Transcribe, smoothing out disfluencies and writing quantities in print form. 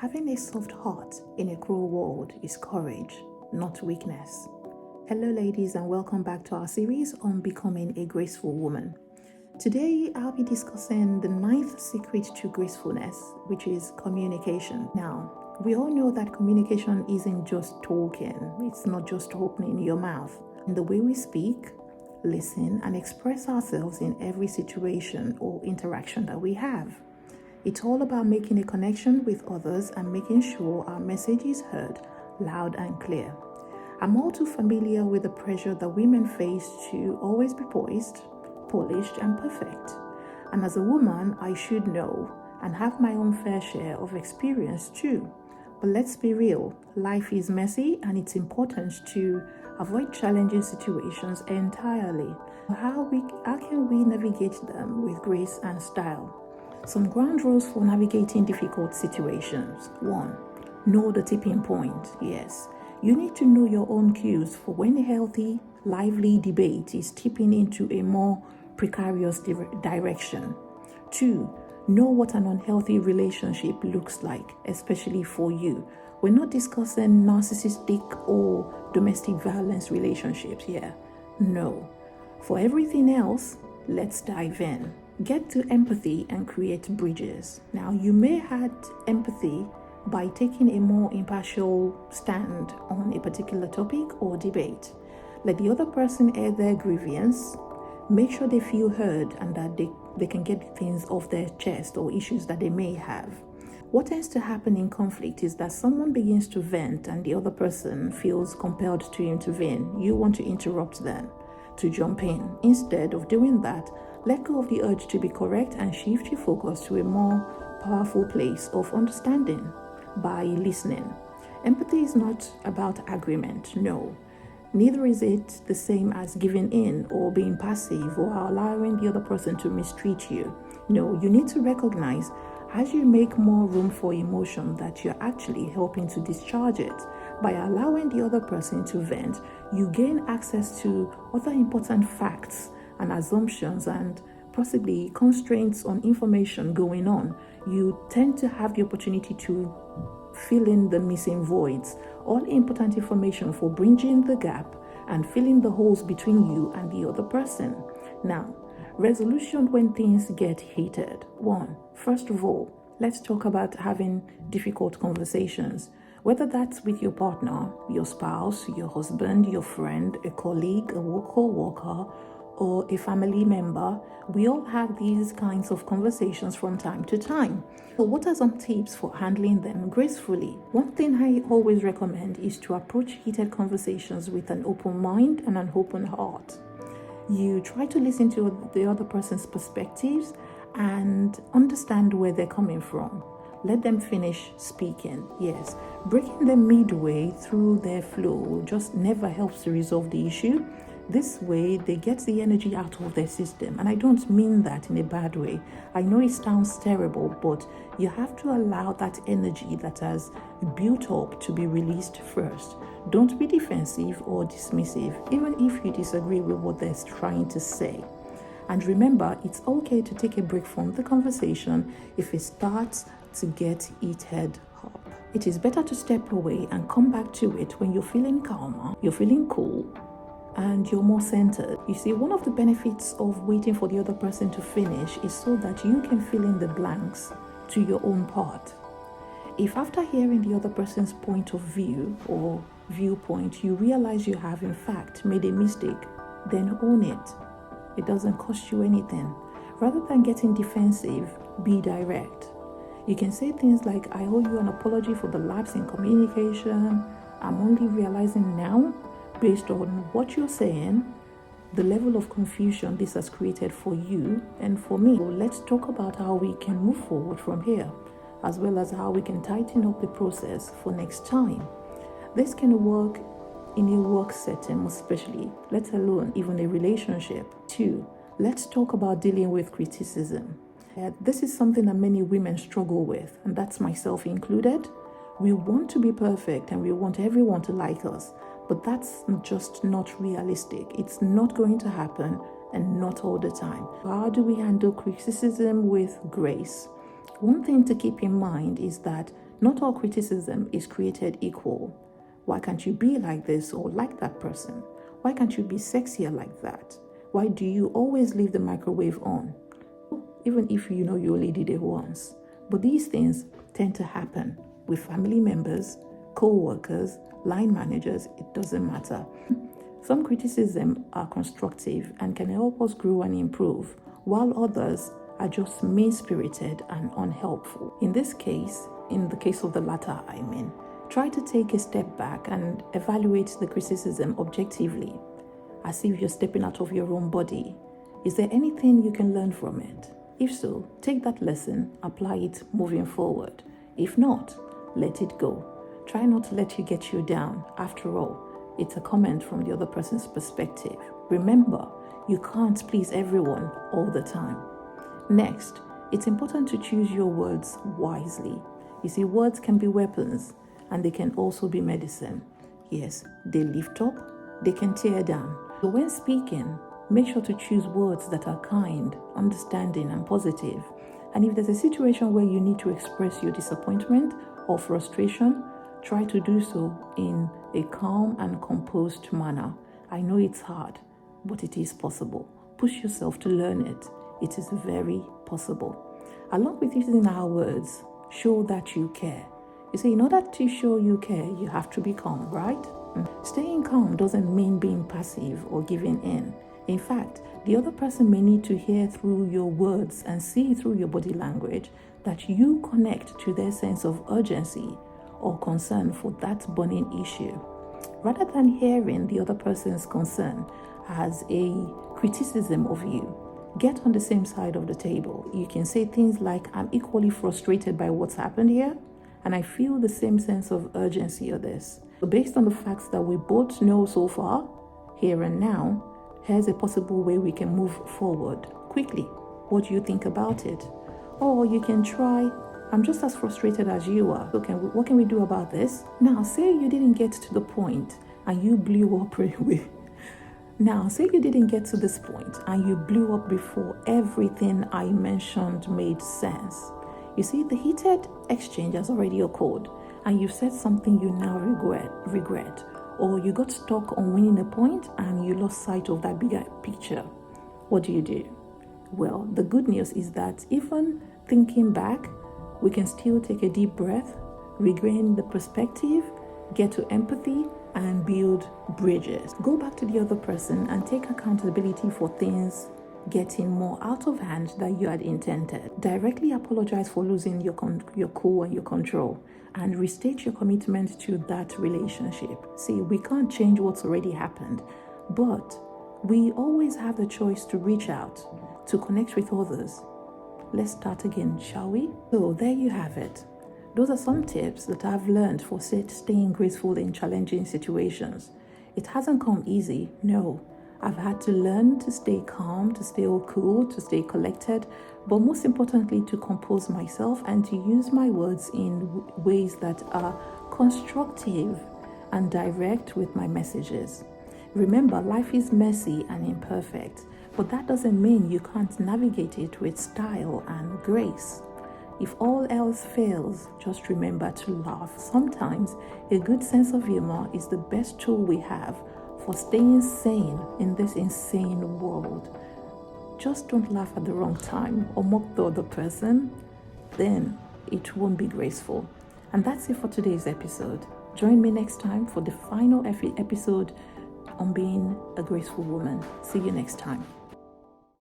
Having a soft heart in a cruel world is courage, not weakness. Hello, ladies, and welcome back to our series on becoming a graceful woman. Today, I'll be discussing the 9th secret to gracefulness, which is communication. Now, we all know that communication isn't just talking, it's not just opening your mouth. In the way we speak, listen, and express ourselves in every situation or interaction that we have. It's all about making a connection with others and making sure our message is heard loud and clear. I'm all too familiar with the pressure that women face to always be poised, polished, and perfect. And as a woman, I should know and have my own fair share of experience too. But let's be real, life is messy and it's important to avoid challenging situations entirely. How can we navigate them with grace and style? Some ground rules for navigating difficult situations. 1. Know the tipping point. Yes, you need to know your own cues for when a healthy, lively debate is tipping into a more precarious direction. 2. Know what an unhealthy relationship looks like, especially for you. We're not discussing narcissistic or domestic violence relationships here. No. For everything else, let's dive in. Get to empathy and create bridges. Now, you may have empathy by taking a more impartial stand on a particular topic or debate. Let the other person air their grievance. Make sure they feel heard and that they can get things off their chest or issues that they may have. What tends to happen in conflict is that someone begins to vent and the other person feels compelled to intervene. You want to interrupt them, to jump in. Instead of doing that, let go of the urge to be correct and shift your focus to a more powerful place of understanding by listening. Empathy is not about agreement, no. Neither is it the same as giving in or being passive or allowing the other person to mistreat you. No, you need to recognize as you make more room for emotion that you're actually helping to discharge it. By allowing the other person to vent, you gain access to other important facts and assumptions and possibly constraints on information going on. You tend to have the opportunity to fill in the missing voids, all important information for bridging the gap and filling the holes between you and the other person. Now, resolution when things get heated. 1. First of all, let's talk about having difficult conversations. Whether that's with your partner, your spouse, your husband, your friend, a colleague, a co-worker, or a family member, we all have these kinds of conversations from time to time. So what are some tips for handling them gracefully? One thing I always recommend is to approach heated conversations with an open mind and an open heart. You try to listen to the other person's perspectives and understand where they're coming from. Let them finish speaking. Yes, breaking them midway through their flow just never helps to resolve the issue. This way, they get the energy out of their system. And I don't mean that in a bad way. I know it sounds terrible, but you have to allow that energy that has built up to be released first. Don't be defensive or dismissive, even if you disagree with what they're trying to say. And remember, it's okay to take a break from the conversation if it starts to get heated up. It is better to step away and come back to it when you're feeling calmer, you're feeling cool, and you're more centered. You see, one of the benefits of waiting for the other person to finish is so that you can fill in the blanks to your own part. If after hearing the other person's point of view or viewpoint, you realize you have in fact made a mistake, then own it. It doesn't cost you anything. Rather than getting defensive, be direct. You can say things like, I owe you an apology for the lapse in communication. I'm only realizing now, based on what you're saying, the level of confusion this has created for you and for me. So let's talk about how we can move forward from here, as well as how we can tighten up the process for next time. This can work in a work setting especially, let alone even a relationship. 2. Let's talk about dealing with criticism. This is something that many women struggle with, and that's myself included. We want to be perfect and we want everyone to like us. But that's just not realistic. It's not going to happen, and not all the time. How do we handle criticism with grace? One thing to keep in mind is that Not all criticism is created equal. Why can't you be like this or like that person? Why can't you be sexier like that? Why do you always leave the microwave on? Even if you know you only did it once. But these things tend to happen with family members, co-workers, line managers, it doesn't matter. Some criticism are constructive and can help us grow and improve, while others are just mean-spirited and unhelpful. In the case of the latter, try to take a step back and evaluate the criticism objectively, as if you're stepping out of your own body. Is there anything you can learn from it? If so, take that lesson, apply it moving forward. If not, let it go. Try not to let it get you down. After all, it's a comment from the other person's perspective. Remember, you can't please everyone all the time. Next, it's important to choose your words wisely. You see, words can be weapons and they can also be medicine. Yes, they lift up, they can tear down. So when speaking, make sure to choose words that are kind, understanding, and positive. And if there's a situation where you need to express your disappointment or frustration, try to do so in a calm and composed manner. I know it's hard, but it is possible. Push yourself to learn it. It is very possible. Along with using our words, show that you care. You see, in order to show you care, you have to be calm, right? Staying calm doesn't mean being passive or giving in. In fact, the other person may need to hear through your words and see through your body language that you connect to their sense of urgency or concern for that burning issue. Rather than hearing the other person's concern as a criticism of you, get on the same side of the table. You can say things like, I'm equally frustrated by what's happened here, and I feel the same sense of urgency of this. So based on the facts that we both know so far, here and now, here's a possible way we can move forward quickly. What do you think about it? Or you can try, I'm just as frustrated as you are. So what can we do about this? Now, say you didn't get to the point and you blew up anyway. Now, say you didn't get to this point and you blew up before everything I mentioned made sense. You see, the heated exchange has already occurred and you've said something you now regret. Or you got stuck on winning a point and you lost sight of that bigger picture. What do you do? Well, the good news is that even thinking back, we can still take a deep breath, regain the perspective, get to empathy, and build bridges. Go back to the other person and take accountability for things getting more out of hand than you had intended. Directly apologize for losing your cool and your control, and restate your commitment to that relationship. See, we can't change what's already happened, but we always have the choice to reach out, to connect with others. Let's start again, shall we? So there you have it. Those are some tips that I've learned for staying graceful in challenging situations. It hasn't come easy, no. I've had to learn to stay calm, to stay cool, to stay collected, but most importantly, to compose myself and to use my words in ways that are constructive and direct with my messages. Remember, life is messy and imperfect, but that doesn't mean you can't navigate it with style and grace. If all else fails, just remember to laugh. Sometimes a good sense of humor is the best tool we have for staying sane in this insane world. Just don't laugh at the wrong time or mock the other person, then it won't be graceful. And that's it for today's episode. Join me next time for the final episode on being a graceful woman. See you next time.